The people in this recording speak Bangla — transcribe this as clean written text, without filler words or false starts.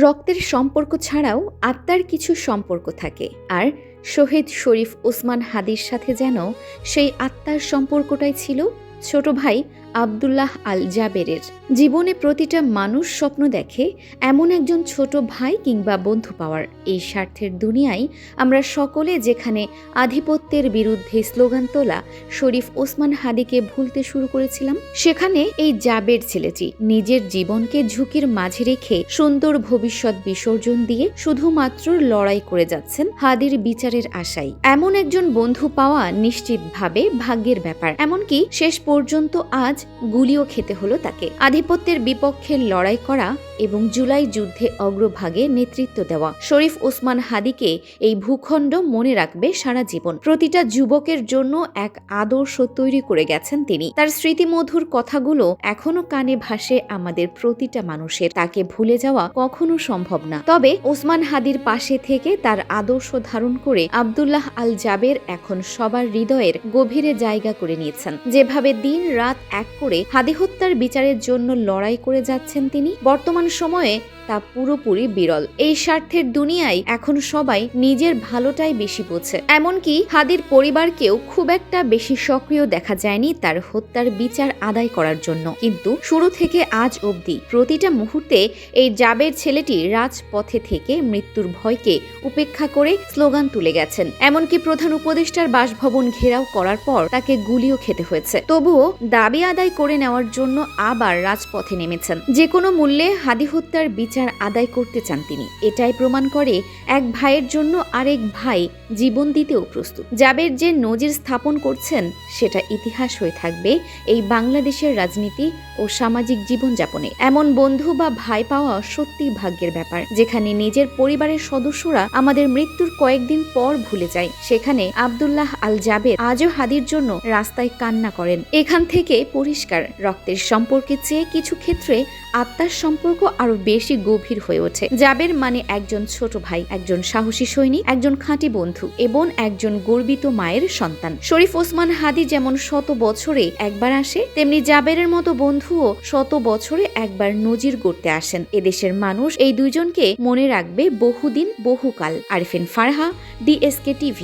রক্তের সম্পর্ক ছাড়াও আত্মার কিছু সম্পর্ক থাকে, আর শহীদ শরীফ ওসমান হাদির সাথে যেন সেই আত্মার সম্পর্কটাই ছিল ছোট ভাই আব্দুল্লাহ আল জাবেরের। জীবনে প্রতিটা মানুষ স্বপ্ন দেখে এমন একজন ছোট ভাই কিংবা বন্ধু পাওয়ার। এই স্বার্থের দুনিয়ায় আমরা সকলে যেখানে আধিপত্যের বিরুদ্ধে স্লোগান তোলা শরীফ ওসমান হাদিকে ভুলতে শুরু করেছিলাম, সেখানে এই জাবের ছেলেটি নিজের জীবনকে ঝুঁকির মাঝে রেখে সুন্দর ভবিষ্যৎ বিসর্জন দিয়ে শুধুমাত্র লড়াই করে যাচ্ছেন হাদির বিচারের আশায়। এমন একজন বন্ধু পাওয়া নিশ্চিতভাবে ভাগ্যের ব্যাপার। এমনকি শেষ পর্যন্ত আজ গুলিও খেতে হলো তাকে। আধিপত্যের বিপক্ষে লড়াই করা এবং জুলাই যুদ্ধে অগ্রভাগে নেতৃত্ব দেওয়া শরীফ ওসমান হাদিকে এই ভূখণ্ড মনে রাখবে সারা জীবন। প্রতিটা যুবকের জন্য এক আদর্শ তৈরি করে গেছেন তিনি। তার স্মৃতিমধুর কথাগুলো এখনো কানে ভাসে আমাদের প্রতিটা মানুষের। তাকে ভুলে যাওয়া কখনো সম্ভব না। তবে ওসমান হাদির পাশে থেকে তার আদর্শ ধারণ করে আব্দুল্লাহ আল জাবের এখন সবার হৃদয়ের গভীরে জায়গা করে নিয়েছেন। যেভাবে দিন রাত এক করে হাদি হত্যার বিচারের জন্য লড়াই করে যাচ্ছেন তিনি, বর্তমান সময়ে তা পুরোপুরি বিরল। এই স্বার্থের দুনিয়ায় এখন সবাই নিজের ভালোটাই বেশি বোঝে। এমনকি হাদির পরিবারকেও খুব একটা বেশি সক্রিয় দেখা যায়নি তার হত্যার বিচার আদায় করার জন্য। কিন্তু শুরু থেকে আজ অবধি প্রতিটা মুহূর্তে এই জাবের ছেলেটি রাজপথে থেকে মৃত্যুর ভয়কে উপেক্ষা করে স্লোগান তুলে গেছেন। এমনকি প্রধান উপদেষ্টার বাসভবন ঘেরাও করার পর তাকে গুলিও খেতে হয়েছে। তবুও দাবি আদায় করে নেওয়ার জন্য আবার রাজপথে নেমেছেন। যে কোনো মূল্যে হাদি হত্যার বিচার আদায় করতে চান তিনি। এটাই প্রমাণ করে এক ভাইয়ের জন্য আরেক ভাই জীবন দিতেও প্রস্তুত। জাবের যে নজির স্থাপন করছেন সেটা ইতিহাস হয়ে থাকবে এই বাংলাদেশের রাজনীতি ও সামাজিক জীবনযাপনে। এমন বন্ধু বা ভাই পাওয়া সত্যি ভাগ্যের ব্যাপার। যেখানে নিজের পরিবারের সদস্যরা আমাদের মৃত্যুর কয়েকদিন পর ভুলে যায়, সেখানে আব্দুল্লাহ আল জাবের আজও হাদির জন্য রাস্তায় কান্না করেন। এখান থেকে পরিষ্কার, রক্তের সম্পর্কের চেয়ে কিছু ক্ষেত্রে আত্মার সম্পর্ক আরো বেশি গভীর হয়ে ওঠে। জাবের মানে একজন ছোট ভাই, একজন সাহসী সৈনিক, একজন খাঁটি বন্ধু এবং একজন গর্বিত মায়ের সন্তান। শরীফ ওসমান হাদি যেমন শত বছরে একবার আসে, তেমনি জাবেরের মতো বন্ধুও শত বছরে একবার নজির গড়তে আসেন। এদেশের মানুষ এই দুইজনকে মনে রাখবে বহুদিন বহুকাল। Arifin Farha, DSK TV।